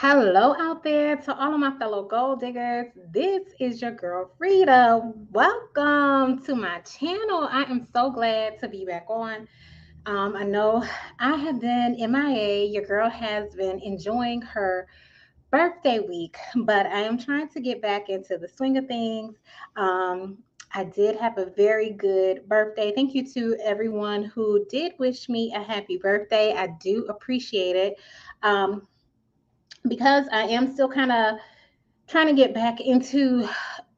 Hello out there to all of my fellow gold diggers. This is your girl Frida. Welcome to my channel. I am so glad to be back on. I know I have been MIA. Your girl has been enjoying her birthday week, but I am trying to get back into the swing of things. I did have a very good birthday. Thank you to everyone who did wish me a happy birthday. I do appreciate it. Um, because I am still kind of trying to get back into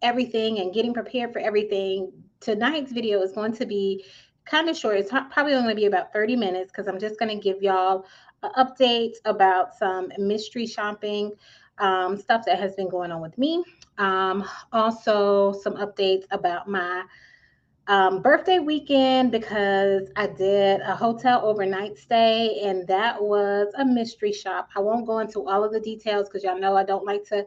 everything and getting prepared for everything. Tonight's video is going to be kind of short. It's probably only going to be about 30 minutes because I'm just going to give y'all an update about some mystery shopping stuff that has been going on with me. Also, some updates about my birthday weekend because I did a hotel overnight stay and that was a mystery shop. I won't go into all of the details because y'all know I don't like to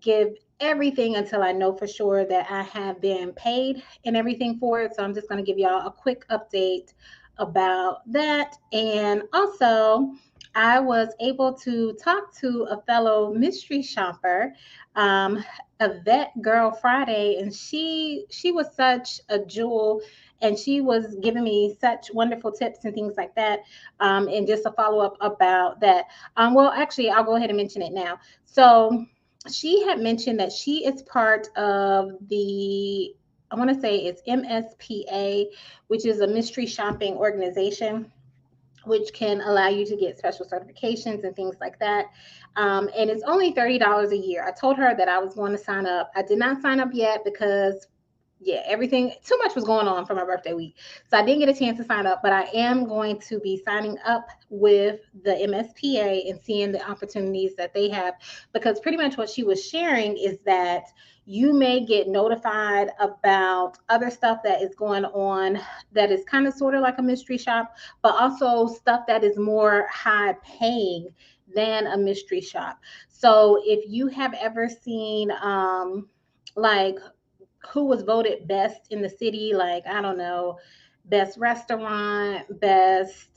give everything until I know for sure that I have been paid and everything for it. So I'm just going to give y'all a quick update about that. And also, I was able to talk to a fellow mystery shopper, um, a vet girl Friday, and she was such a jewel. And she was giving me such wonderful tips and things like that. And just a follow up about that. Well, actually, I'll go ahead and mention it now. So, she had mentioned that she is part of the, I want to say it's MSPA, which is a mystery shopping organization, which can allow you to get special certifications and things like that. And it's only $30 a year. I told her that I was going to sign up. I did not sign up yet because yeah, everything too much was going on for my birthday week. So I didn't get a chance to sign up, but I am going to be signing up with the MSPA and seeing the opportunities that they have because pretty much what she was sharing is that you may get notified about other stuff that is going on that is kind of sort of like a mystery shop, but also stuff that is more high paying than a mystery shop. So if you have ever seen like who was voted best in the city, like I don't know, best restaurant, best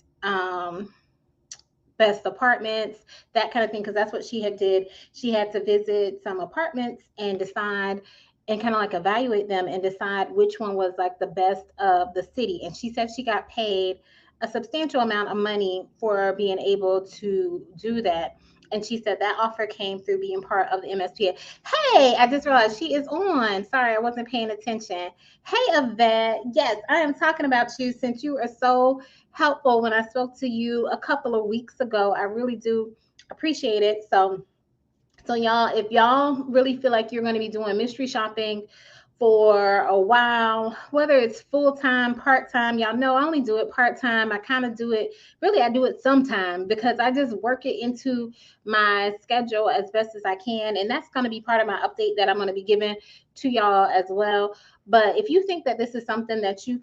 apartments, that kind of thing, because that's what she had did. She had to visit some apartments and decide and kind of like evaluate them and decide which one was like the best of the city. And she said she got paid a substantial amount of money for being able to do that. And she said that offer came through being part of the MSPA. Hey, I just realized she is on. Sorry, I wasn't paying attention. Hey, Yvette. Yes, I am talking about you since you are so helpful when I spoke to you a couple of weeks ago. I really do appreciate it. So y'all, if y'all really feel like you're going to be doing mystery shopping for a while, whether it's full time, part time, y'all know I only do it part time. I kind of do it, really, I do it sometime because I just work it into my schedule as best as I can. And that's going to be part of my update that I'm going to be giving to y'all as well. But if you think that this is something that you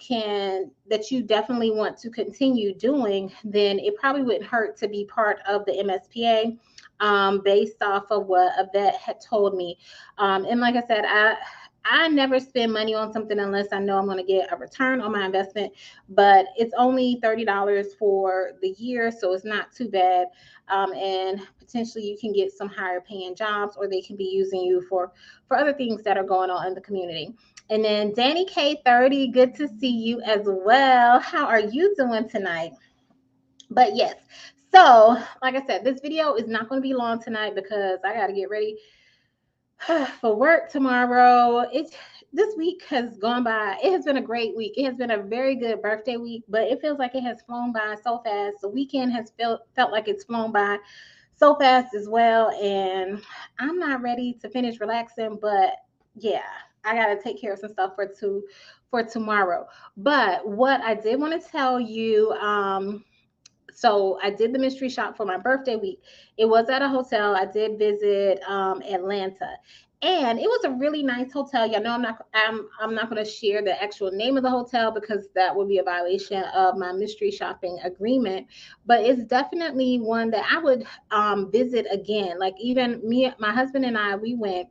definitely want to continue doing, then it probably wouldn't hurt to be part of the MSPA, based off of what a vet had told me. And like I said, I never spend money on something unless I know I'm going to get a return on my investment. But it's only $30 for the year, so it's not too bad. And potentially you can get some higher paying jobs, or they can be using you for other things that are going on in the community. And then Danny K30, good to see you as well. How are you doing tonight? But yes, so like I said, this video is not going to be long tonight because I got to get ready for work tomorrow. It's This week has gone by. It has been a great week. It has been a very good birthday week, but it feels like it has flown by so fast. The weekend has felt like it's flown by so fast as well, and I'm not ready to finish relaxing, but yeah, I got to take care of some stuff for tomorrow. But what I did want to tell you, so I did the mystery shop for my birthday week. It was at a hotel. I did visit Atlanta, and it was a really nice hotel. Y'all know I'm not going to share the actual name of the hotel because that would be a violation of my mystery shopping agreement. But it's definitely one that I would visit again. Like even me, my husband and I, we went.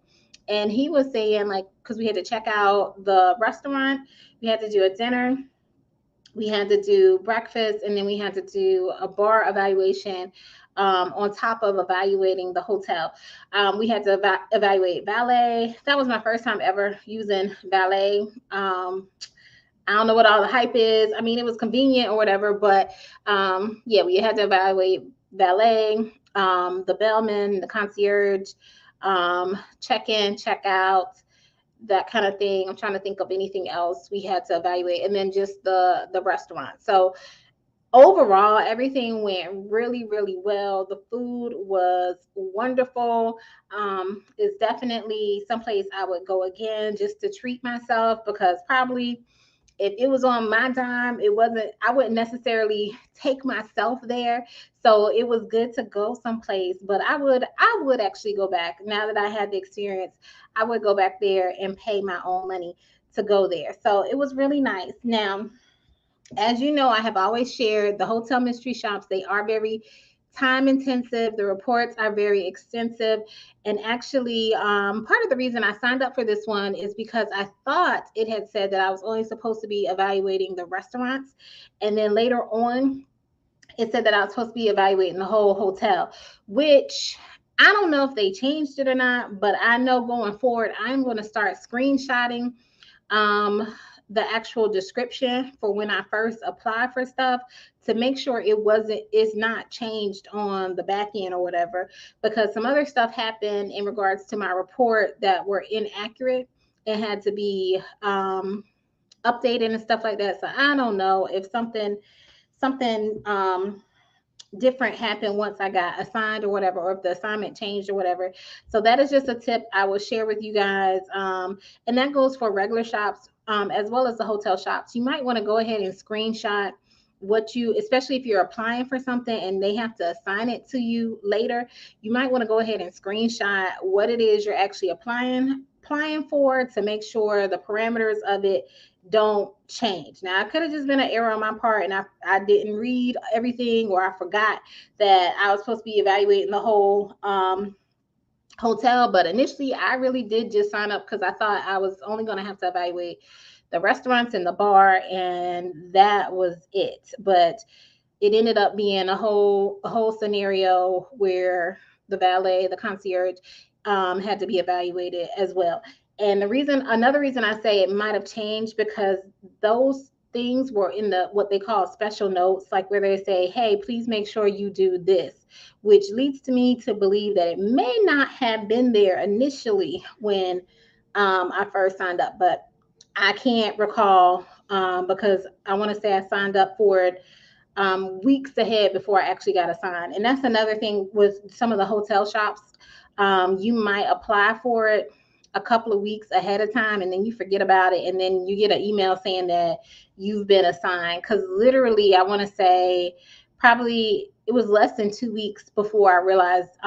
And he was saying, like, because we had to check out the restaurant, we had to do a dinner, we had to do breakfast, and then we had to do a bar evaluation on top of evaluating the hotel. We had to evaluate valet. That was my first time ever using valet. I don't know what all the hype is. I mean, it was convenient or whatever, but yeah, we had to evaluate valet, the bellman, the concierge, check in, check out, that kind of thing. I'm trying to think of anything else we had to evaluate, and then just the restaurant. So overall, everything went really, really well. The food was wonderful. It's definitely someplace I would go again just to treat myself, because probably if it was on my dime, it wasn't, I wouldn't necessarily take myself there. So it was good to go someplace, but I would actually go back now that I had the experience. I would go back there and pay my own money to go there. So it was really nice. Now, as you know, I have always shared the hotel mystery shops. They are very time intensive. The reports are very extensive. And actually, part of the reason I signed up for this one is because I thought it had said that I was only supposed to be evaluating the restaurants. And then later on, it said that I was supposed to be evaluating the whole hotel, which I don't know if they changed it or not, but I know going forward, I'm going to start screenshotting um, the actual description for when I first apply for stuff, to make sure it's not changed on the back end or whatever, because some other stuff happened in regards to my report that were inaccurate and had to be updated and stuff like that. So I don't know if something different happened once I got assigned or whatever, or if the assignment changed or whatever. So that is just a tip I will share with you guys. And that goes for regular shops as well as the hotel shops. You might want to go ahead and screenshot what you, especially if you're applying for something and they have to assign it to you later, you might want to go ahead and screenshot what it is you're actually applying for, to make sure the parameters of it don't change. Now, it could have just been an error on my part and I didn't read everything, or I forgot that I was supposed to be evaluating the whole hotel. But initially, I really did just sign up because I thought I was only going to have to evaluate the restaurants and the bar, and that was it. But it ended up being a whole scenario where the valet, the concierge, had to be evaluated as well. And another reason I say it might have changed, because those things were in the what they call special notes, like where they say, "Hey, please make sure you do this," which leads to me to believe that it may not have been there initially when I first signed up, but I can't recall because I want to say I signed up for it weeks ahead before I actually got assigned. And that's another thing with some of the hotel shops. You might apply for it a couple of weeks ahead of time, and then you forget about it, and then you get an email saying that you've been assigned. Because literally, I want to say probably it was less than 2 weeks before I realized,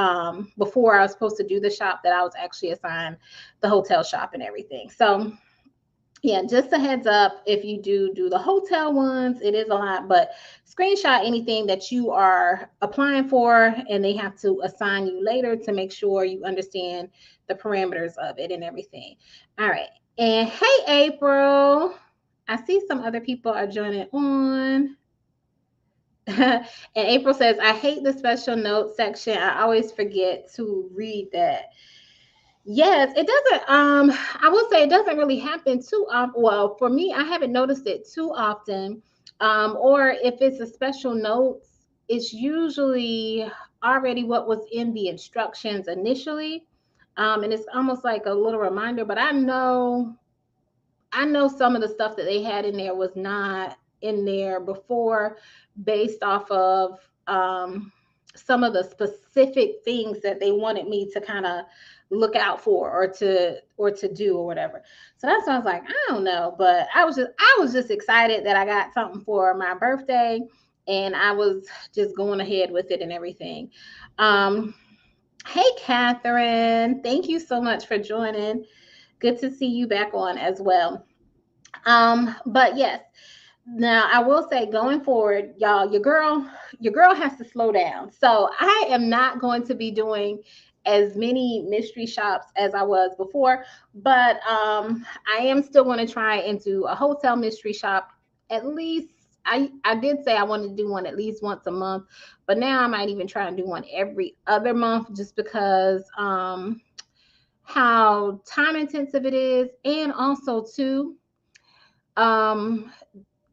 before I was supposed to do the shop, that I was actually assigned the hotel shop and everything. So yeah, just a heads up, if you do the hotel ones, it is a lot, but screenshot anything that you are applying for and they have to assign you later, to make sure you understand the parameters of it and everything. All right. And hey, April, I see some other people are joining on. And April says, I hate the special notes section. I always forget to read that. Yes, it doesn't. I will say it doesn't really happen too often. Well, for me, I haven't noticed it too often. Or if it's a special notes, it's usually already what was in the instructions initially. And it's almost like a little reminder, but I know some of the stuff that they had in there was not in there before, based off of some of the specific things that they wanted me to kind of look out for, or to do or whatever. So that's why I was like, I don't know, but I was just excited that I got something for my birthday, and I was just going ahead with it and everything. Um, hey, Catherine, thank you so much for joining. Good to see you back on as well. But yes, now I will say, going forward, y'all, your girl has to slow down. So I am not going to be doing as many mystery shops as I was before, but I am still going to try and do a hotel mystery shop at least I did say I wanted to do one at least once a month, but now I might even try and do one every other month, just because how time intensive it is, and also too, um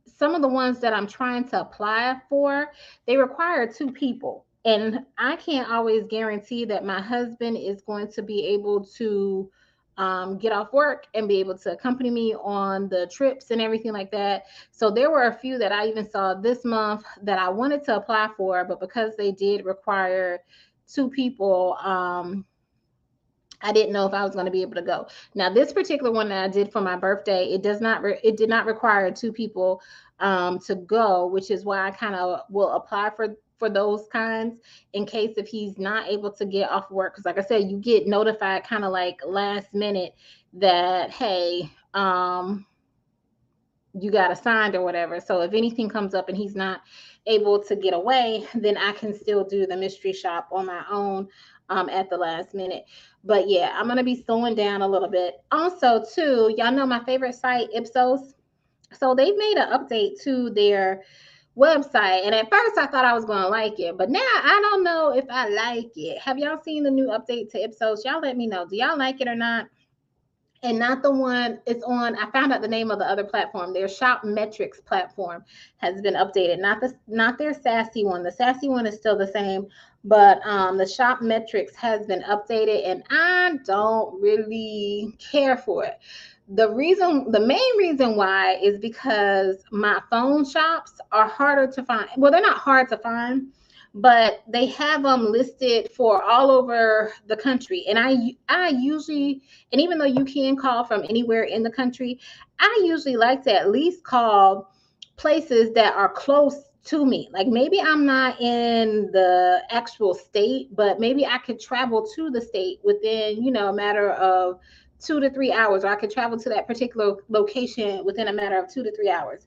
some of the ones that I'm trying to apply for, they require two people. And I can't always guarantee that my husband is going to be able to get off work and be able to accompany me on the trips and everything like that. So there were a few that I even saw this month that I wanted to apply for, but because they did require two people, I didn't know if I was going to be able to go. Now, this particular one that I did for my birthday, it did not require two people to go, which is why I kind of will apply for those kinds in case if he's not able to get off work. Because, like I said, you get notified kind of like last minute that, hey, you got assigned or whatever. So if anything comes up and he's not able to get away, then I can still do the mystery shop on my own at the last minute. But yeah, I'm gonna be slowing down a little bit. Also, too, y'all know my favorite site, Ipsos. So they've made an update to their website, and at first I thought I was gonna like it, but now I don't know if I like it. Have y'all seen the new update to Ipsos? Y'all let me know. Do y'all like it or not? And not the one it's on. I found out the name of the other platform. Their Shop Metrics platform has been updated. Not their Sassy one. The Sassy one is still the same, but the Shop Metrics has been updated, and I don't really care for it. The main reason why is because my phone shops are harder to find. Well, they're not hard to find, but they have them listed for all over the country. And I usually, and even though you can call from anywhere in the country, I usually like to at least call places that are close to me. Like maybe I'm not in the actual state, but maybe I could travel to the state within, a matter of 2 to 3 hours, or I could travel to that particular location within a matter of 2 to 3 hours.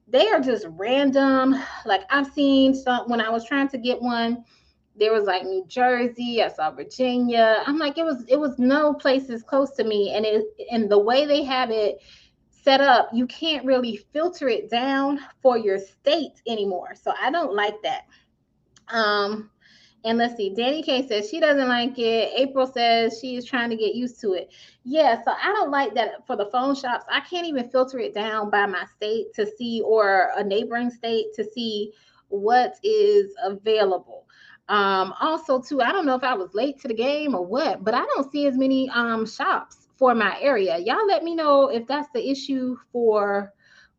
They are just random. Like I've seen some when I was trying to get one, there was like New Jersey, I saw Virginia. I'm like, it was no places close to me. And the way they have it set up, you can't really filter it down for your state anymore. So I don't like that. Um, and let's see, Danny K says she doesn't like it. April says she is trying to get used to it. Yeah, so I don't like that for the phone shops. I can't even filter it down by my state to see, or a neighboring state to see what is available. Also, too, I don't know if I was late to the game or what, but I don't see as many shops for my area. Y'all let me know if that's the issue for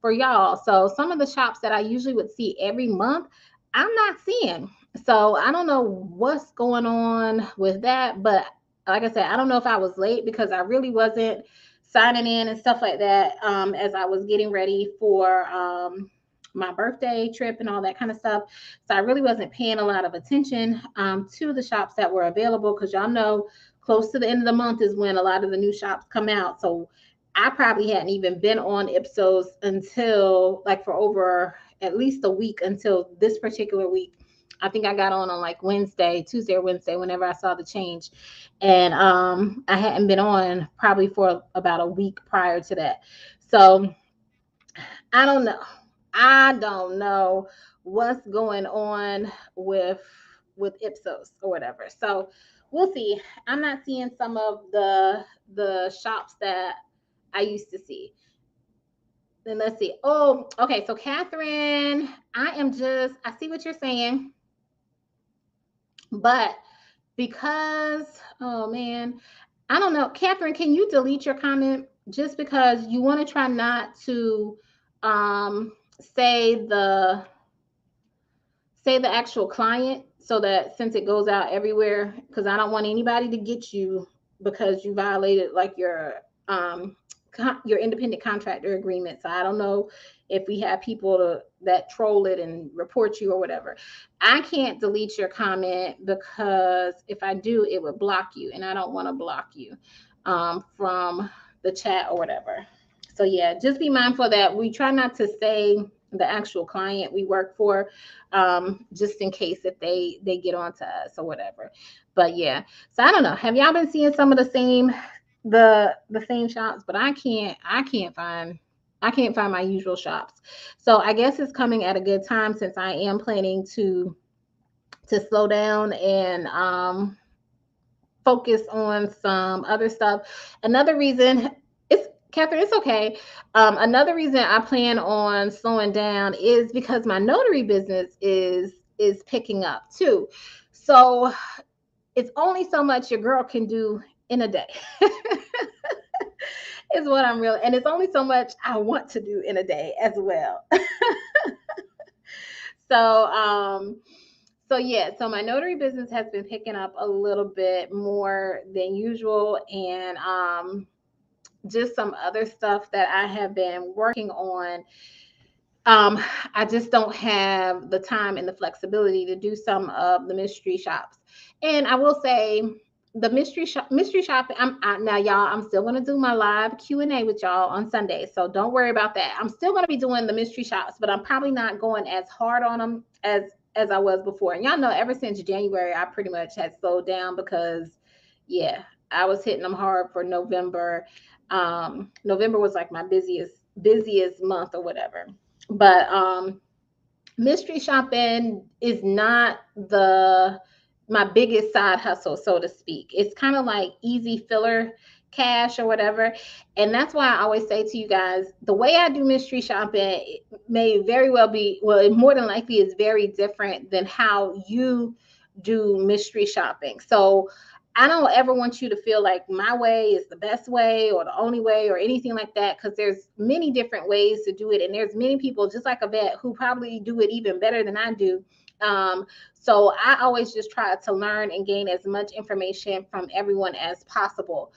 y'all. So some of the shops that I usually would see every month, I'm not seeing. So I don't know what's going on with that, but like I said, I don't know if I was late because I really wasn't signing in and stuff like that as I was getting ready for my birthday trip and all that kind of stuff. So I really wasn't paying a lot of attention to the shops that were available, because y'all know close to the end of the month is when a lot of the new shops come out. So I probably hadn't even been on Ipsos until like for over at least a week, until this particular week. I think I got on like Tuesday or Wednesday, whenever I saw the change. And I hadn't been on probably for about a week prior to that. So I don't know. I don't know what's going on with Ipsos or whatever. So we'll see. I'm not seeing some of the shops that I used to see. Then let's see. Oh, okay. So Catherine, I see what you're saying, but because, oh man, I don't know. Catherine, can you delete your comment, just because you want to try not to um say the actual client, so that since it goes out everywhere, because I don't want anybody to get you because you violated like your independent contractor agreement. So I don't know if we have people that troll it and report you or whatever. I can't delete your comment, because if I do, it would block you, and I don't want to block you from the chat or whatever. So yeah, just be mindful that we try not to say the actual client we work for, just in case if they get on to us or whatever. But yeah, so I don't know. Have y'all been seeing some of the same shops? But I can't find. I can't find my usual shops. So I guess it's coming at a good time since I am planning to slow down and focus on some other stuff. Another reason, it's Catherine, it's okay. Another reason I plan on slowing down is because my notary business is picking up too. So it's only so much your girl can do in a day. Is what I'm really, and it's only so much I want to do in a day as well. So so yeah, so my notary business has been picking up a little bit more than usual, and just some other stuff that I have been working on. um I just don't have the time and the flexibility to do some of the mystery shops. And I will say, the mystery shop, now y'all, I'm still going to do my live Q&A with y'all on Sunday, so don't worry about that. I'm still going to be doing the mystery shops, but I'm probably not going as hard on them as I was before. And y'all know, ever since January, I pretty much had slowed down because, yeah, I was hitting them hard for November. November was like my busiest month or whatever. But mystery shopping is not the my biggest side hustle, so to speak. It's kind of like easy filler cash or whatever. And that's why I always say to you guys, the way I do mystery shopping may very well be, well, it more than likely is very different than how you do mystery shopping. So I don't ever want you to feel like my way is the best way or the only way or anything like that, because there's many different ways to do it. And there's many people, just like a vet, who probably do it even better than I do. So I always just try to learn and gain as much information from everyone as possible.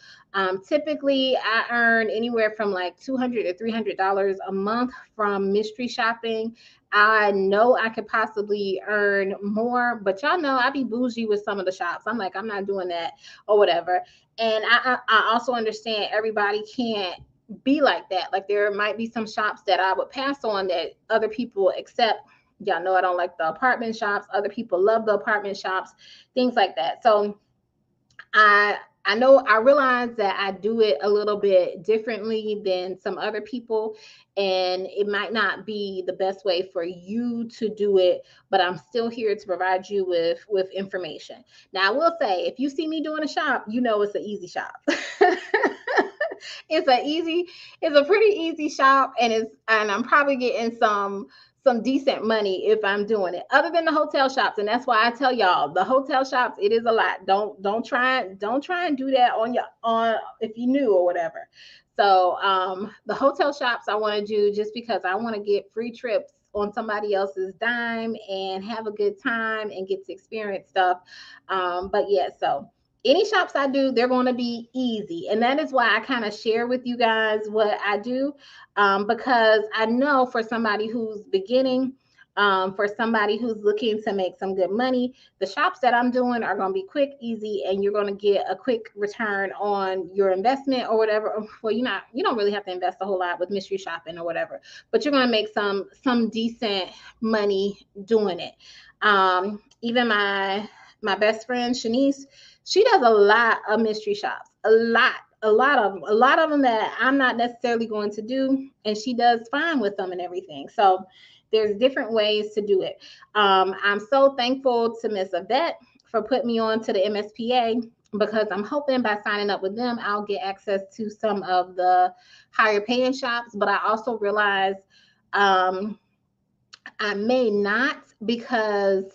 Typically, I earn anywhere from like $200 to $300 a month from mystery shopping. I know I could possibly earn more, but y'all know I be bougie with some of the shops. I'm like, I'm not doing that or whatever. And I also understand everybody can't be like that. Like, there might be some shops that I would pass on that other people accept. Y'all know I don't like the apartment shops. Other people love the apartment shops, things like that. So I I know, I realize that I do it a little bit differently than some other people, and it might not be the best way for you to do it, but I'm still here to provide you with information. Now, I will say, if you see me doing a shop, you know it's an easy shop. it's a easy, it's a pretty easy shop, and I'm probably getting some decent money if I'm doing it. Other than the hotel shops, and that's why I tell y'all, the hotel shops, it is a lot. Don't try and do that on your on if you knew or whatever. So the hotel shops I want to do just because I want to get free trips on somebody else's dime and have a good time and get to experience stuff. But yeah, so any shops I do, they're going to be easy. And that is why I kind of share with you guys what I do, because I know for somebody who's beginning, for somebody who's looking to make some good money, the shops that I'm doing are going to be quick, easy, and you're going to get a quick return on your investment or whatever. Well, you don't really have to invest a whole lot with mystery shopping or whatever, but you're going to make some decent money doing it. Even my best friend Shanice, she does a lot of mystery shops, a lot of them that I'm not necessarily going to do, and she does fine with them and everything. So there's different ways to do it. I'm so thankful to Miss Yvette for putting me on to the MSPA, because I'm hoping by signing up with them, I'll get access to some of the higher paying shops. But I also realize um, I may not, because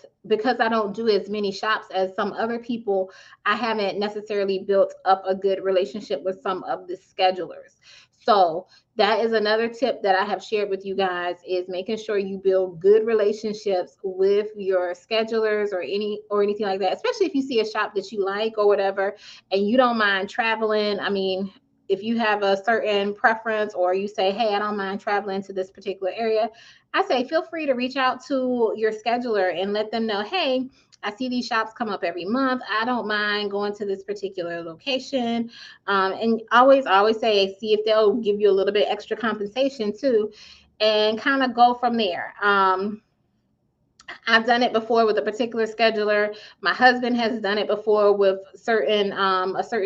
I don't do as many shops as some other people. I haven't necessarily built up a good relationship with some of the schedulers. So that is another tip that I have shared with you guys, is making sure you build good relationships with your schedulers or anything like that, especially if you see a shop that you like or whatever and you don't mind traveling. I mean, if you have a certain preference, or you say, hey, I don't mind traveling to this particular area, I say feel free to reach out to your scheduler and let them know, hey, I see these shops come up every month. I don't mind going to this particular location. And I always say, see if they'll give you a little bit extra compensation too, and kind of go from there. I've done it before with a particular scheduler. My husband has done it before with a certain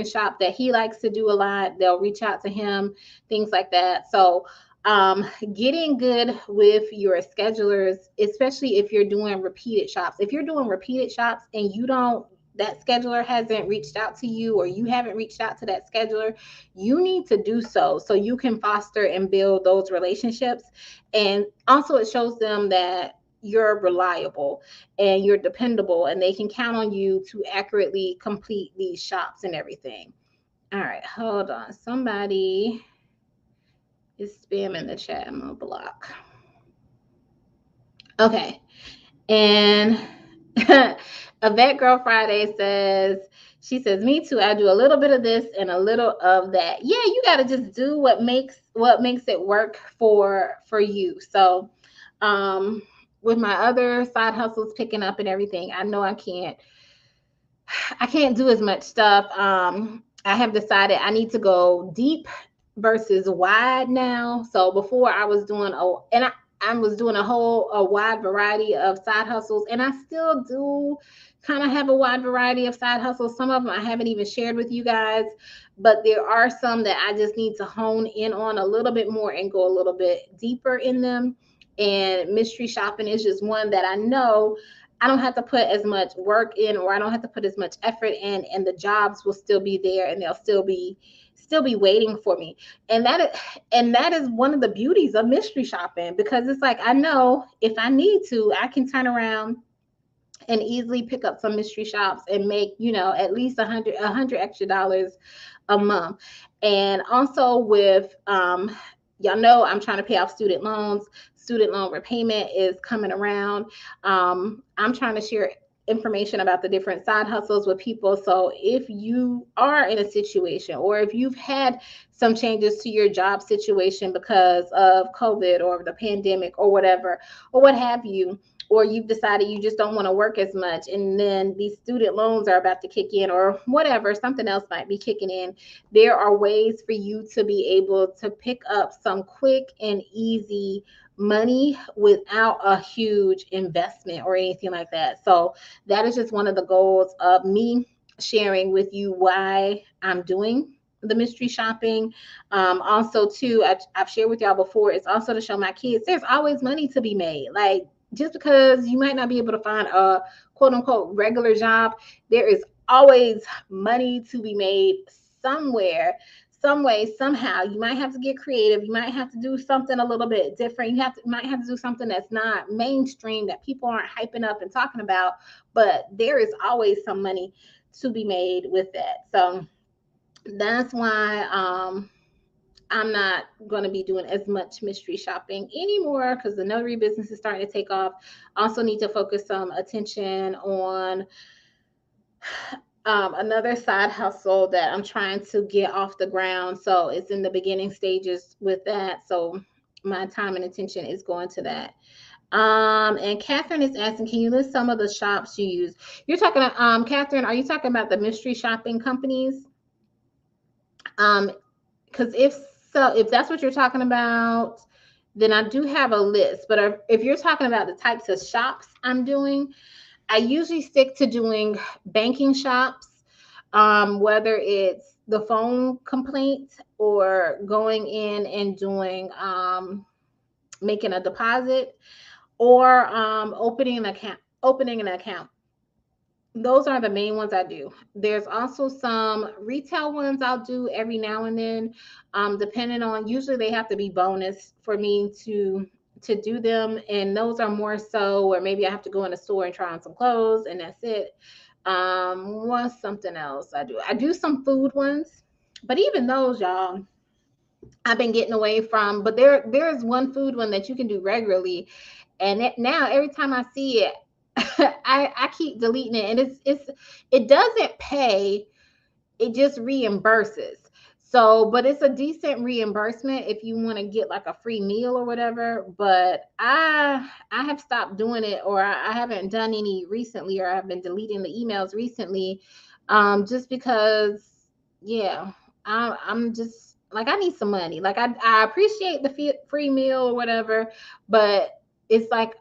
shop that he likes to do a lot. They'll reach out to him, things like that. So Getting good with your schedulers, especially if you're doing repeated shops. If you're doing repeated shops and that scheduler hasn't reached out to you, or you haven't reached out to that scheduler, you need to do so you can foster and build those relationships. And also, it shows them that you're reliable and you're dependable, and they can count on you to accurately complete these shops and everything. All right, hold on. Somebody is spamming the chat. I'm gonna block. Okay. And a vet girl Friday says, she says, me too. I do a little bit of this and a little of that. Yeah, you got to just do what makes it work for you. So, um, with my other side hustles picking up and everything, I know I can't do as much stuff. I have decided I need to go deep versus wide now. So before I was doing I was doing a wide variety of side hustles, and I still do kind of have a wide variety of side hustles. Some of them I haven't even shared with you guys, but there are some that I just need to hone in on a little bit more and go a little bit deeper in them. And mystery shopping is just one that I know I don't have to put as much work in, or I don't have to put as much effort in, and the jobs will still be there, and they'll still be waiting for me. And that is one of the beauties of mystery shopping, because it's like, I know if I need to, I can turn around and easily pick up some mystery shops and make, at least a hundred extra dollars a month. And also with y'all know I'm trying to pay off student loans. Student loan repayment is coming around. I'm trying to share information about the different side hustles with people. So if you are in a situation, or if you've had some changes to your job situation because of COVID or the pandemic or whatever, or what have you, or you've decided you just don't want to work as much, and then these student loans are about to kick in, or whatever, something else might be kicking in, there are ways for you to be able to pick up some quick and easy money without a huge investment or anything like that. So that is just one of the goals of me sharing with you why I'm doing the mystery shopping. Also, too, I've shared with y'all before, it's also to show my kids there's always money to be made. Like, just because you might not be able to find a quote unquote regular job, there is always money to be made somewhere, some way, somehow. You might have to get creative. You might have to do something a little bit different. Might have to do something that's not mainstream, that people aren't hyping up and talking about, but there is always some money to be made with that. So that's why I'm not going to be doing as much mystery shopping anymore, because the notary business is starting to take off. Also need to focus some attention on another side hustle that I'm trying to get off the ground. So it's in the beginning stages with that. So my time and attention is going to that. And Catherine is asking, can you list some of the shops you use? You're talking, Catherine, are you talking about the mystery shopping companies? Because if that's what you're talking about, then I do have a list. But if you're talking about the types of shops I'm doing, I usually stick to doing banking shops, whether it's the phone complaint or going in and doing making a deposit, or opening an account. Those are the main ones I do. There's also some retail ones I'll do every now and then, depending on. Usually they have to be bonus for me to do them, and those are more so where maybe I have to go in a store and try on some clothes, and that's it. What's something else I do? I do some food ones, but even those, y'all, I've been getting away from. But there's one food one that you can do regularly, and now every time I see it, I keep deleting it, and it doesn't pay, it just reimburses. So, but it's a decent reimbursement if you want to get like a free meal or whatever. But I have stopped doing it, or I haven't done any recently, or I've been deleting the emails recently, just because, yeah, I'm just like, I need some money. Like, I appreciate the free meal or whatever, but it's like,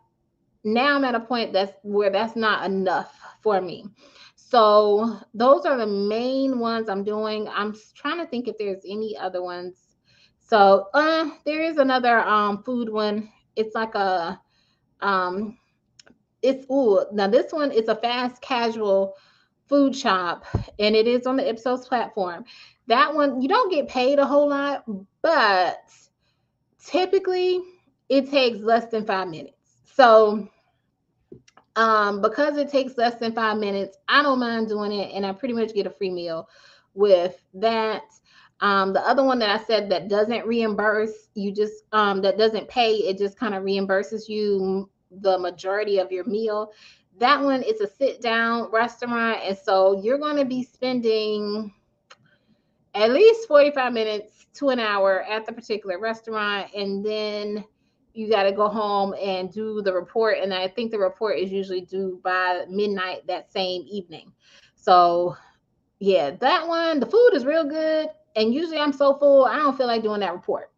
now I'm at a point that's not enough for me. So those are the main ones I'm doing. I'm trying to think if there's any other ones. So there is another food one. It's like a um it's ooh now this one is a fast casual food shop, and it is on the Ipsos platform. That one you don't get paid a whole lot, but typically it takes less than 5 minutes. So because it takes less than 5 minutes, I don't mind doing it, and I pretty much get a free meal with that. The other one that I said that doesn't reimburse you, just that doesn't pay, it just kind of reimburses you the majority of your meal. That one is a sit down restaurant, and so you're going to be spending at least 45 minutes to an hour at the particular restaurant, and then you got to go home and do the report, and I think the report is usually due by midnight that same evening. So yeah, that one, the food is real good, and usually I'm so full I don't feel like doing that report.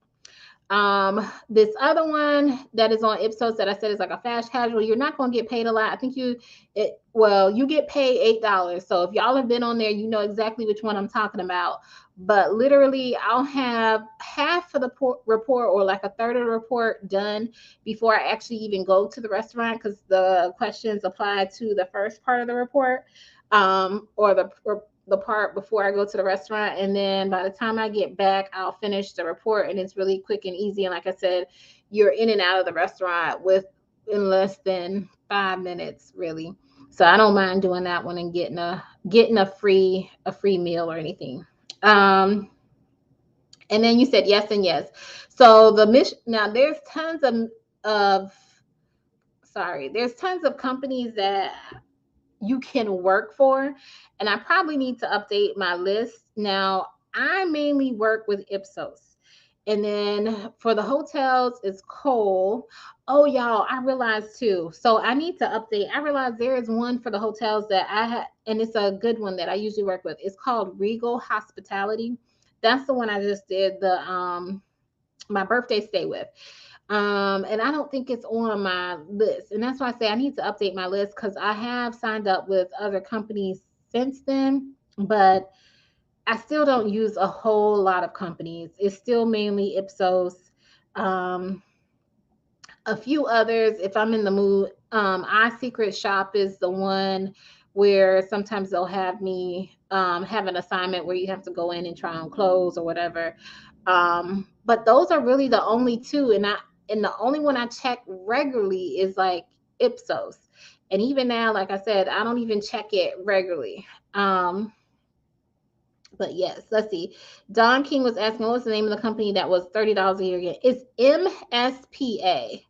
This other one that is on Ipsos that I said is like a fast casual, you're not going to get paid a lot. I think you get paid $8. So if y'all have been on there, you know exactly which one I'm talking about. But literally, I'll have half of the report or like a third of the report done before I actually even go to the restaurant, because the questions apply to the first part of the report, or the part before I go to the restaurant. And then by the time I get back, I'll finish the report, and it's really quick and easy. And like I said, you're in and out of the restaurant in less than 5 minutes, really. So I don't mind doing that one and getting a free meal or anything. Um, and then you said yes and yes. So the mission now of there's tons of companies that you can work for, and I probably need to update my list. Now I mainly work with Ipsos, and then for the hotels it's Cole. Oh y'all, I realized too, so I need to update. I realized there is one for the hotels that I had, and it's a good one that I usually work with. It's called Regal Hospitality. That's the one I just did the my birthday stay with. And I don't think it's on my list. And that's why I say I need to update my list, because I have signed up with other companies since then, but I still don't use a whole lot of companies. It's still mainly Ipsos. Um, a few others if I'm in the mood. I Secret Shop is the one where sometimes they'll have me have an assignment where you have to go in and try on clothes or whatever. But those are really the only two, and the only one I check regularly is like Ipsos. And even now, like I said, I don't even check it regularly. But yes, let's see. Don King was asking what was the name of the company that was $30 a year again. It's MSPA.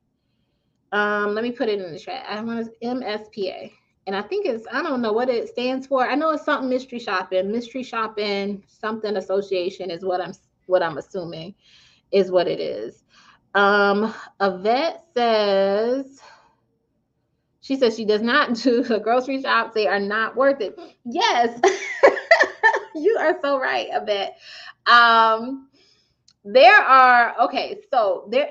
Let me put it in the chat. I want MSPA. And I think I don't know what it stands for. I know it's something mystery shopping, something association is what I'm assuming is what it is. A vet says, she says she does not do the grocery shops. They are not worth it. Yes, you are so right, Yvette. There are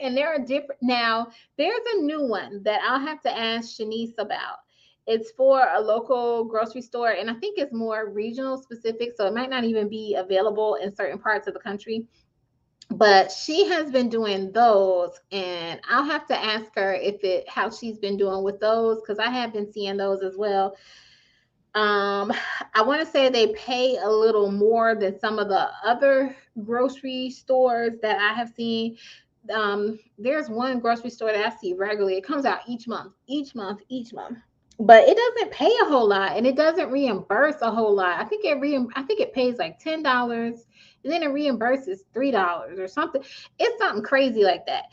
there are different now. There's a new one that I'll have to ask Shanice about. It's for a local grocery store, and I think it's more regional specific, so it might not even be available in certain parts of the country. But she has been doing those, and I'll have to ask her how she's been doing with those, because I have been seeing those as well. I want to say they pay a little more than some of the other grocery stores that I have seen. There's one grocery store that I see regularly. It comes out each month, but it doesn't pay a whole lot, and it doesn't reimburse a whole lot. I think it pays like $10, and then it reimburses $3 or something. It's something crazy like that.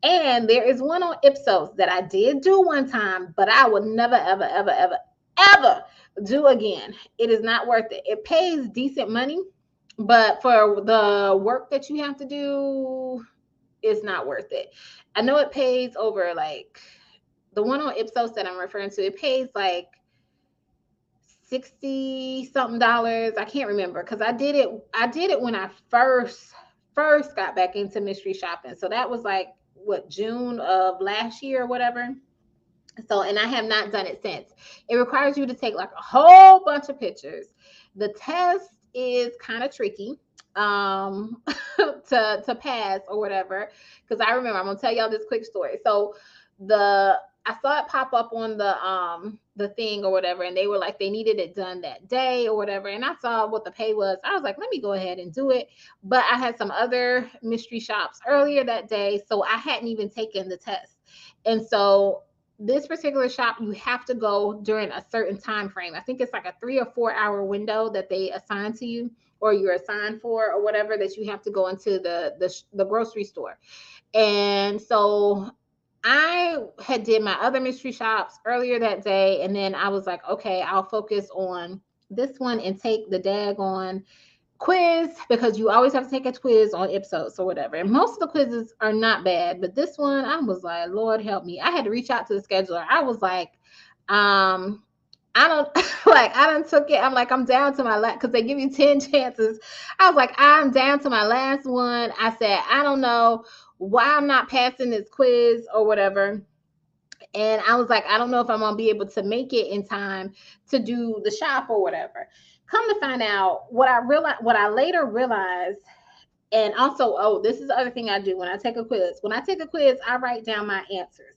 And there is one on Ipsos that I did do one time, but I would never, ever, ever, ever, ever do again. It is not worth it. It pays decent money, but for the work that you have to do, it's not worth it. I know it pays over, like, the one on Ipsos that I'm referring to, it pays like 60 something dollars. I can't remember, because I did it when I first got back into mystery shopping. So that was like what, June of last year or whatever. So, and I have not done it since. It requires you to take like a whole bunch of pictures. The test is kind of tricky. um to pass or whatever. Because I remember, I'm gonna tell y'all this quick story. So the I saw it pop up on the thing or whatever, and they were like they needed it done that day or whatever. And I saw what the pay was. I was like, let me go ahead and do it. But I had some other mystery shops earlier that day, so I hadn't even taken the test. And so this particular shop, you have to go during a certain time frame. I think it's like a 3 or 4 hour window that they assign to you, or you're assigned for, or whatever, that you have to go into the grocery store. And so I had did my other mystery shops earlier that day, and then I was like, okay, I'll focus on this one and take the daggone quiz, because you always have to take a quiz on Ipsos or whatever. And most of the quizzes are not bad, but this one, I was like, Lord help me. I had to reach out to the scheduler. I was like, um, I don't like, I done took it. I'm like, I'm down to my last, because they give you 10 chances. I was like, I'm down to my last one. I said, I don't know why I'm not passing this quiz or whatever. And I was like, I don't know if I'm gonna be able to make it in time to do the shop or whatever. Come to find out, what I later realized, and also, oh, this is the other thing I do when I take a quiz. When I take a quiz, I write down my answers.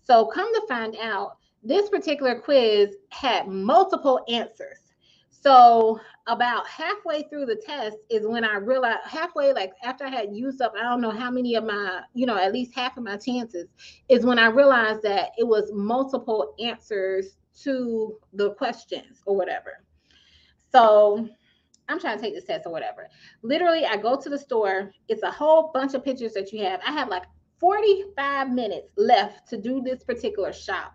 So come to find out, this particular quiz had multiple answers. So about halfway through the test is when I realized, halfway, like after I had used up, I don't know how many of my, at least half of my chances, is when I realized that it was multiple answers to the questions or whatever. So I'm trying to take this test or whatever. Literally, I go to the store. It's a whole bunch of pictures that you have. I have like 45 minutes left to do this particular shop.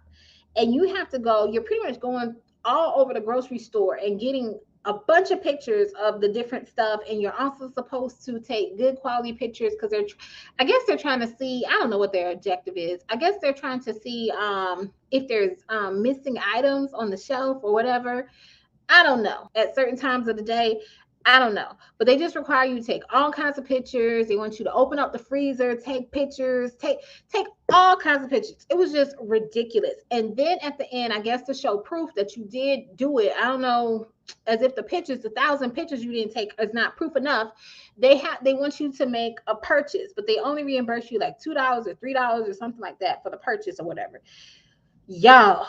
And you have to go, you're pretty much going all over the grocery store and getting a bunch of pictures of the different stuff. And you're also supposed to take good quality pictures, because I guess they're trying to see, I don't know what their objective is. I guess they're trying to see if there's missing items on the shelf or whatever. I don't know. At certain times of the day, I don't know. But they just require you to take all kinds of pictures. They want you to open up the freezer, take pictures, take all kinds of pictures. It was just ridiculous. And then at the end, I guess to show proof that you did do it. I don't know, as if the pictures, the 1,000 pictures you didn't take is not proof enough. They want you to make a purchase, but they only reimburse you like $2 or $3 or something like that for the purchase or whatever. Y'all,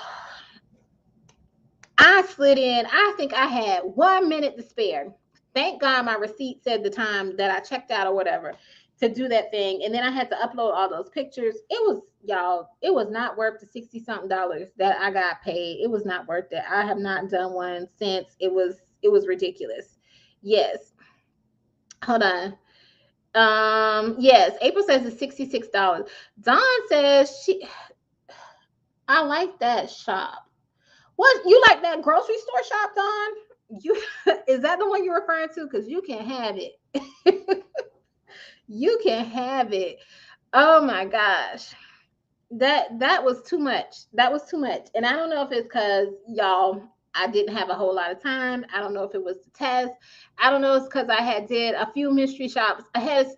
I slid in. I think I had 1 minute to spare. Thank God my receipt said the time that I checked out or whatever to do that thing. And then I had to upload all those pictures. It was, y'all, it was not worth the 60 something dollars that I got paid. It was not worth it. I have not done one since. It was ridiculous. Yes. Hold on. Yes, April says it's $66. Dawn says I like that shop. What, you like that grocery store shop, Don? You is that the one you're referring to? Because you can have it. You can have it. Oh my gosh. That was too much. That was too much. And I don't know if it's because y'all, I didn't have a whole lot of time. I don't know if it was the test. I don't know, it's because I had did a few mystery shops ahead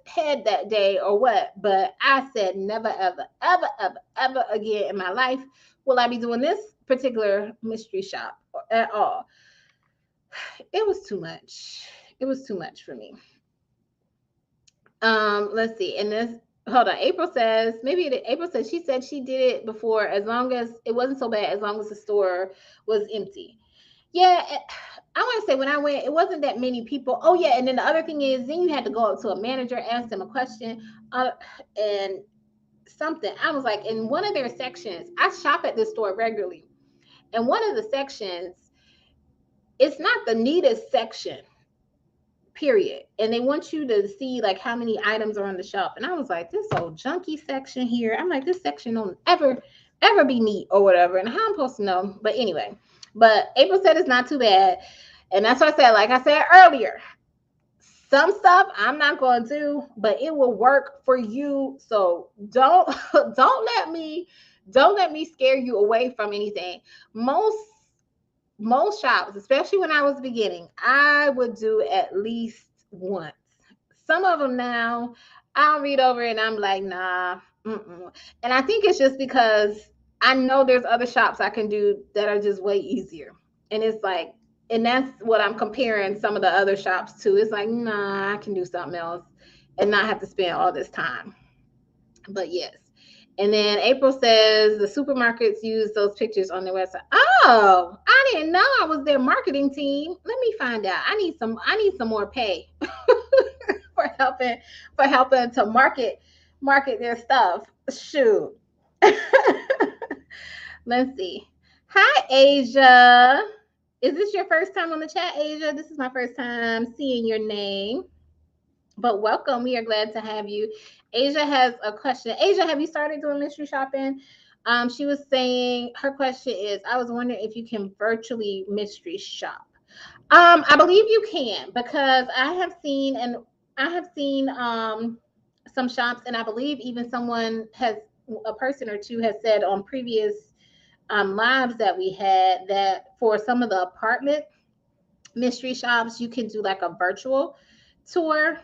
that day or what. But I said never, ever, ever, ever, ever again in my life will I be doing this particular mystery shop at all. It was too much. It was too much for me. Let's see. And this, hold on. April says she said she did it before, as long as it wasn't so bad, as long as the store was empty. Yeah, I want to say when I went, it wasn't that many people. Oh yeah, and then the other thing is, then you had to go up to a manager, ask them a question, and something. I was like, in one of their sections, I shop at this store regularly, and one of the sections, it's not the neatest section, period. And they want you to see like how many items are on the shelf. And I was like, this old junky section here. I'm like, this section don't ever be neat or whatever. And how I'm supposed to know? But anyway, but April said it's not too bad. And that's what I said, like I said earlier, some stuff I'm not going to do, but it will work for you. So don't don't let me scare you away from anything. Most shops, especially when I was beginning, I would do at least once. Some of them now, I'll read over it and I'm like, nah. Mm-mm. And I think it's just because I know there's other shops I can do that are just way easier. And it's like, And that's what I'm comparing some of the other shops to. It's like, nah, I can do something else and not have to spend all this time. But yes. And then April says the supermarkets use those pictures on their website. Oh, I didn't know I was their marketing team. Let me find out. I need some more pay for helping to market their stuff. Shoot. Let's see. Hi, Asia. Is this your first time on the chat, Asia? This is my first time seeing your name, but welcome. We are glad to have you. Asia has a question. Asia, have you started doing mystery shopping? She was saying her question is, I was wondering if you can virtually mystery shop. I believe you can because I have seen some shops, and I believe even a person or two has said on previous lives that we had that for some of the apartment mystery shops, you can do like a virtual tour.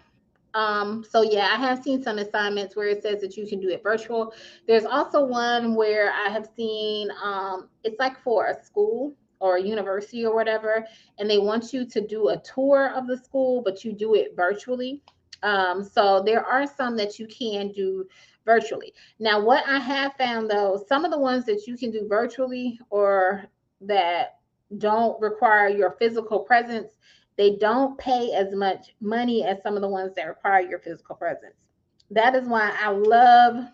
So yeah, I have seen some assignments where it says that you can do it virtual. There's also one where I have seen it's like for a school or a university or whatever, and they want you to do a tour of the school, but you do it virtually. So there are some that you can do virtually. Now, what I have found though, some of the ones that you can do virtually or that don't require your physical presence, they don't pay as much money as some of the ones that require your physical presence. That is why I love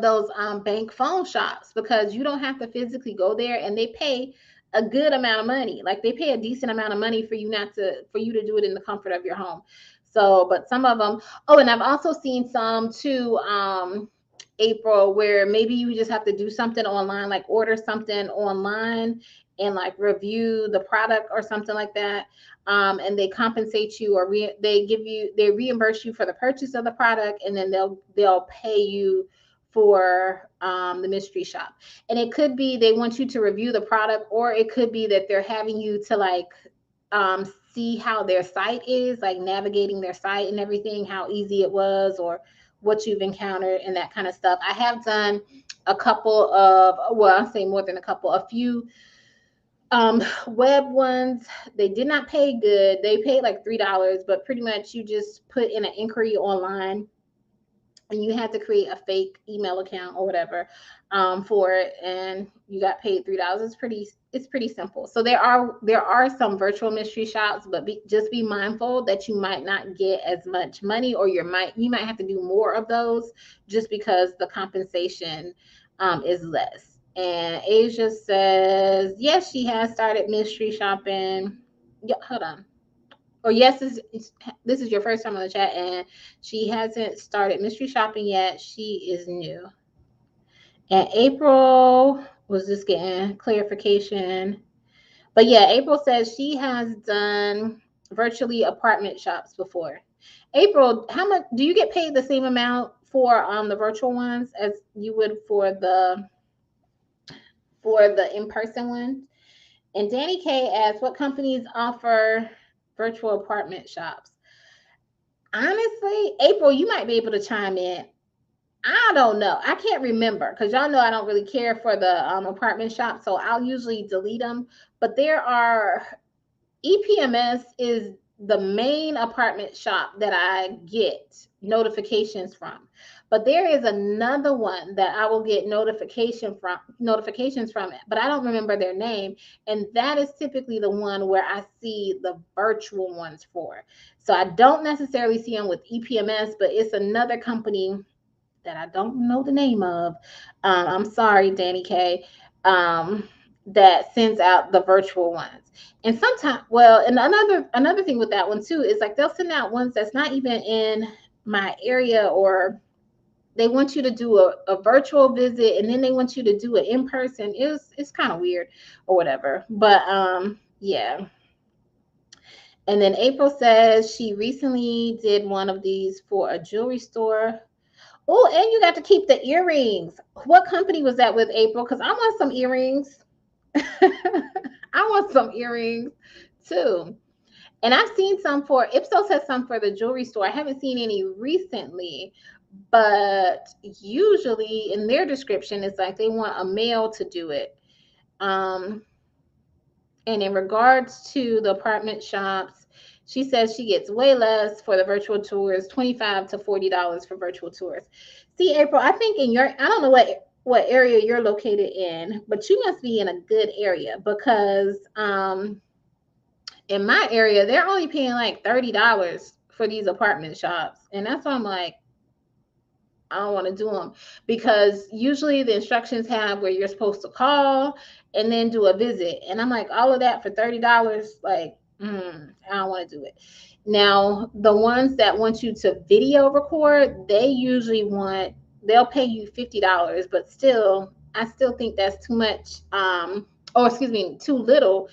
those bank phone shops because you don't have to physically go there, and they pay a good amount of money. Like they pay a decent amount of money for you to do it in the comfort of your home. So, but some of them. Oh, and I've also seen some too. April, where maybe you just have to do something online, like order something online and like review the product or something like that. And they compensate you or they reimburse you for the purchase of the product, and then they'll pay you for the mystery shop. And it could be they want you to review the product, or it could be that they're having you to like see how their site is, like navigating their site and everything, how easy it was, or what you've encountered and that kind of stuff. I have done a couple of, well, I'll say more than a few web ones. They did not pay good. They paid like $3, but pretty much you just put in an inquiry online, and you had to create a fake email account or whatever for it, and you got paid $3. It's pretty simple. So there are some virtual mystery shops, but just be mindful that you might not get as much money, or you might have to do more of those just because the compensation is less. And Asia says yes, she has started mystery shopping. Yeah, hold on. Or yes, this is your first time on the chat, and she hasn't started mystery shopping yet. She is new. And April was just getting clarification. But yeah, April says she has done virtually apartment shops before. April, how much do you get paid the same amount for the virtual ones as you would for the in-person ones? And Danny K asks, what companies offer virtual apartment shops? Honestly, April, you might be able to chime in. I don't know. I can't remember because y'all know I don't really care for the apartment shop, so I'll usually delete them. But there are EPMS is the main apartment shop that I get notifications from. But there is another one that I will get notifications from it, but I don't remember their name. And that is typically the one where I see the virtual ones for. So I don't necessarily see them with EPMS, but it's another company that I don't know the name of. I'm sorry, Danny K. That sends out the virtual ones. And sometimes, well, and another thing with that one too is like they'll send out ones that's not even in my area, or they want you to do a virtual visit, and then they want you to do it in person. It's kind of weird or whatever. But yeah. And then April says she recently did one of these for a jewelry store. Oh, and you got to keep the earrings. What company was that with, April? Because I want some earrings. I want some earrings too. And I've seen some for Ipsos has some for the jewelry store. I haven't seen any recently, but usually in their description, it's like they want a male to do it. Um, And in regards to the apartment shops, she says she gets way less for the virtual tours, $25 to $40 for virtual tours. See, April, I think in your, I don't know what area you're located in, but you must be in a good area because in my area they're only paying like $30 for these apartment shops, and that's why I'm like, I don't want to do them because usually the instructions have where you're supposed to call and then do a visit. And I'm like, all of that for $30, like, I don't want to do it. Now, the ones that want you to video record, they usually want, they'll pay you $50, but still, I still think that's too much, or excuse me, too little,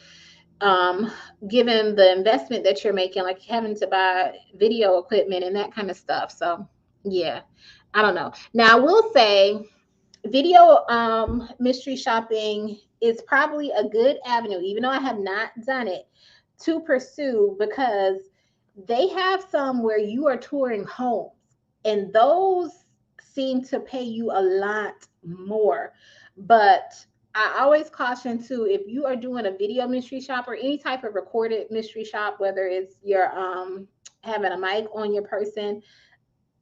um, given the investment that you're making, like having to buy video equipment and that kind of stuff. So, yeah. I don't know. Now, I will say video mystery shopping is probably a good avenue, even though I have not done it, to pursue because they have some where you are touring homes, and those seem to pay you a lot more. But I always caution too, if you are doing a video mystery shop or any type of recorded mystery shop, whether it's you're having a mic on your person,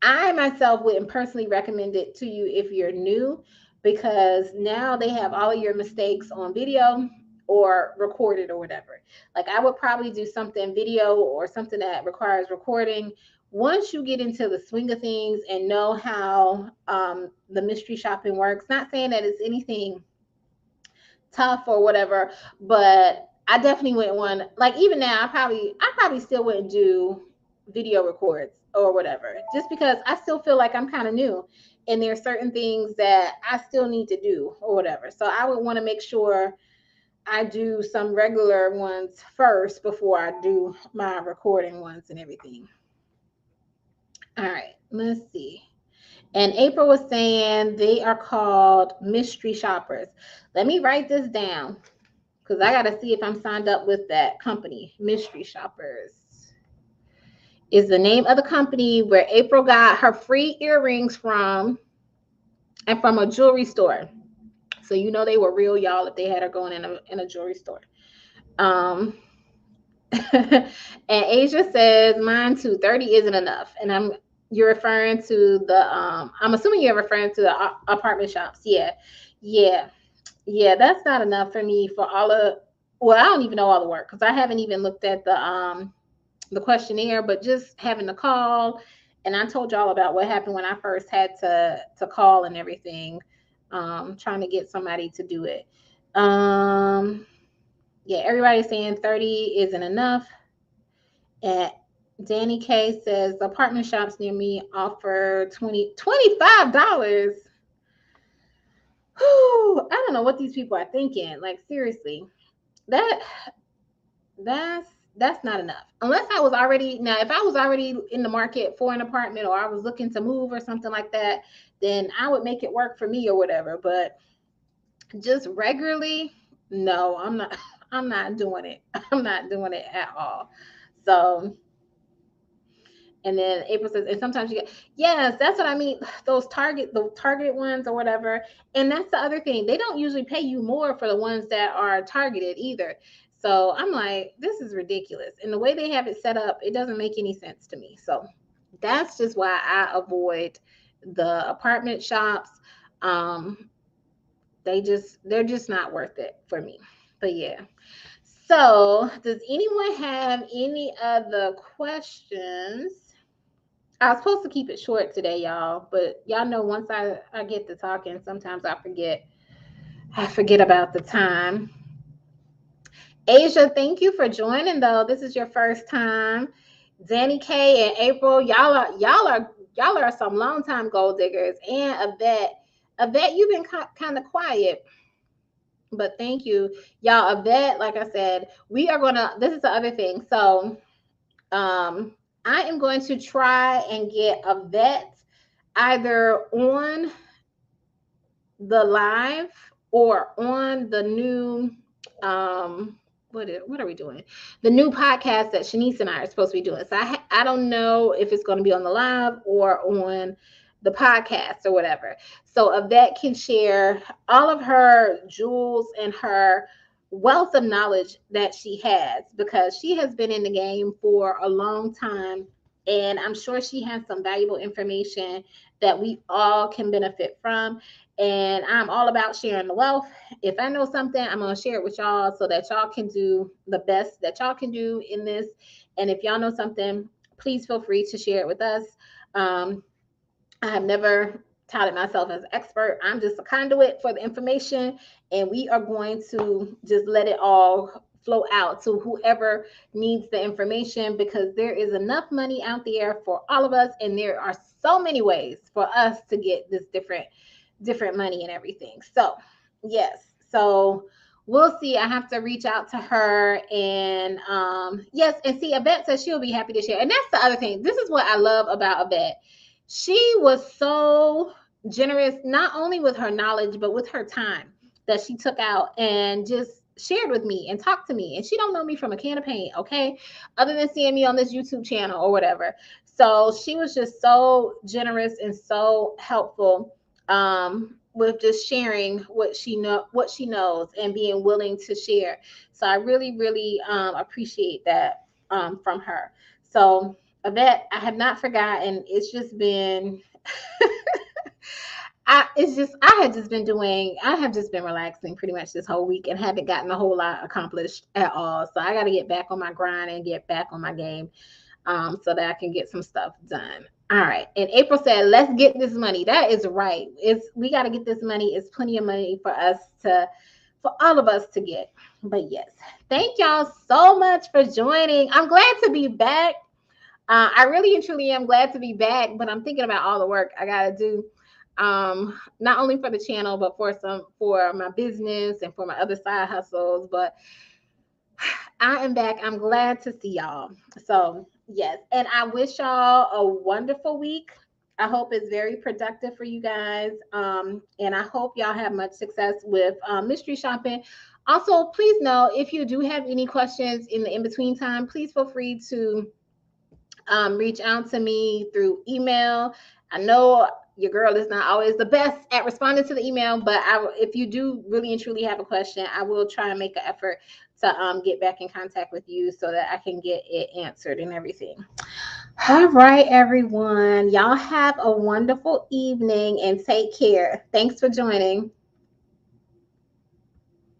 I myself wouldn't personally recommend it to you if you're new because now they have all of your mistakes on video or recorded or whatever. Like I would probably do something video or something that requires recording. Once you get into the swing of things and know how the mystery shopping works, not saying that it's anything tough or whatever, but I definitely wouldn't want, like even now I probably still wouldn't do video records or whatever just because I still feel like I'm kind of new and there's certain things that I still need to do or whatever. So I would want to make sure I do some regular ones first before I do my recording ones and everything. All right, let's see. And April was saying they are called mystery shoppers. Let me write this down because I got to see if I'm signed up with that company. Mystery Shoppers is the name of the company where April got her free earrings from and from a jewelry store. So you know they were real, y'all, if they had her going in a jewelry store. Um, and Asia says mine too. 30 isn't enough, and you're referring to the I'm assuming you're referring to the apartment shops. Yeah, yeah. Yeah, that's not enough for me for all of, well, I don't even know all the work because I haven't even looked at the questionnaire, but just having to call, and I told y'all about what happened when I first had to call and everything, trying to get somebody to do it. Yeah, everybody's saying 30 isn't enough. And Danny K says the apartment shops near me offer $25. Whew, I don't know what these people are thinking. Like seriously, that that's that's not enough. Unless I was already, now if I was already in the market for an apartment or I was looking to move or something like that, then I would make it work for me or whatever. But just regularly, no, I'm not I'm not doing it. I'm not doing it at all. So and then April says, and sometimes you get, yes, that's what I mean. The targeted ones or whatever. And that's the other thing. They don't usually pay you more for the ones that are targeted either. So I'm like, this is ridiculous. And the way they have it set up, it doesn't make any sense to me. So that's just why I avoid the apartment shops. Um, they're just not worth it for me. But yeah. So does anyone have any other questions? I was supposed to keep it short today, y'all, but y'all know once I get to talking, sometimes I forget. I forget about the time. Asia, thank you for joining though. This is your first time. Danny K and April, y'all are some long time gold diggers. And Yvette, you've been kind of quiet, but thank you. Y'all, Yvette, like I said, this is the other thing. So I am going to try and get Yvette either on the live or on the new what are we doing, the new podcast that Shanice and I are supposed to be doing. So I don't know if it's going to be on the live or on the podcast or whatever. So Yvette can share all of her jewels and her wealth of knowledge that she has, because she has been in the game for a long time, and I'm sure she has some valuable information that we all can benefit from. And I'm all about sharing the wealth. If I know something, I'm going to share it with y'all so that y'all can do the best that y'all can do in this. And if y'all know something, please feel free to share it with us. um, I have never touted myself as an expert. I'm just a conduit for the information, and we are going to just let it all flow out to whoever needs the information, because there is enough money out there for all of us, and there are so many ways for us to get this different money and everything. So, yes. So, we'll see. I have to reach out to her, and yes, and see, Yvette says she'll be happy to share. And that's the other thing. This is what I love about Yvette. She was so generous, not only with her knowledge, but with her time that she took out and just shared with me and talked to me. And she don't know me from a can of paint, okay? Other than seeing me on this YouTube channel or whatever. So she was just so generous and so helpful, with just sharing what she knows and being willing to share. So I really, really appreciate that from her. So Yvette, I have not forgotten. It's just been I have just been relaxing pretty much this whole week and haven't gotten a whole lot accomplished at all. So I got to get back on my grind and get back on my game, so that I can get some stuff done. All right. And April said, let's get this money. That is right. We got to get this money. It's plenty of money for all of us to get. But yes, thank y'all so much for joining. I'm glad to be back. I really and truly am glad to be back, but I'm thinking about all the work I got to do, not only for the channel, but for my business and for my other side hustles. But I am back. I'm glad to see y'all. So, yes. And I wish y'all a wonderful week. I hope it's very productive for you guys. And I hope y'all have much success with mystery shopping. Also, please know, if you do have any questions in the in between time, please feel free to reach out to me through email. I know your girl is not always the best at responding to the email, but if you do really and truly have a question, I will try and make an effort to get back in contact with you so that I can get it answered and everything. All right, everyone. Y'all have a wonderful evening and take care. Thanks for joining.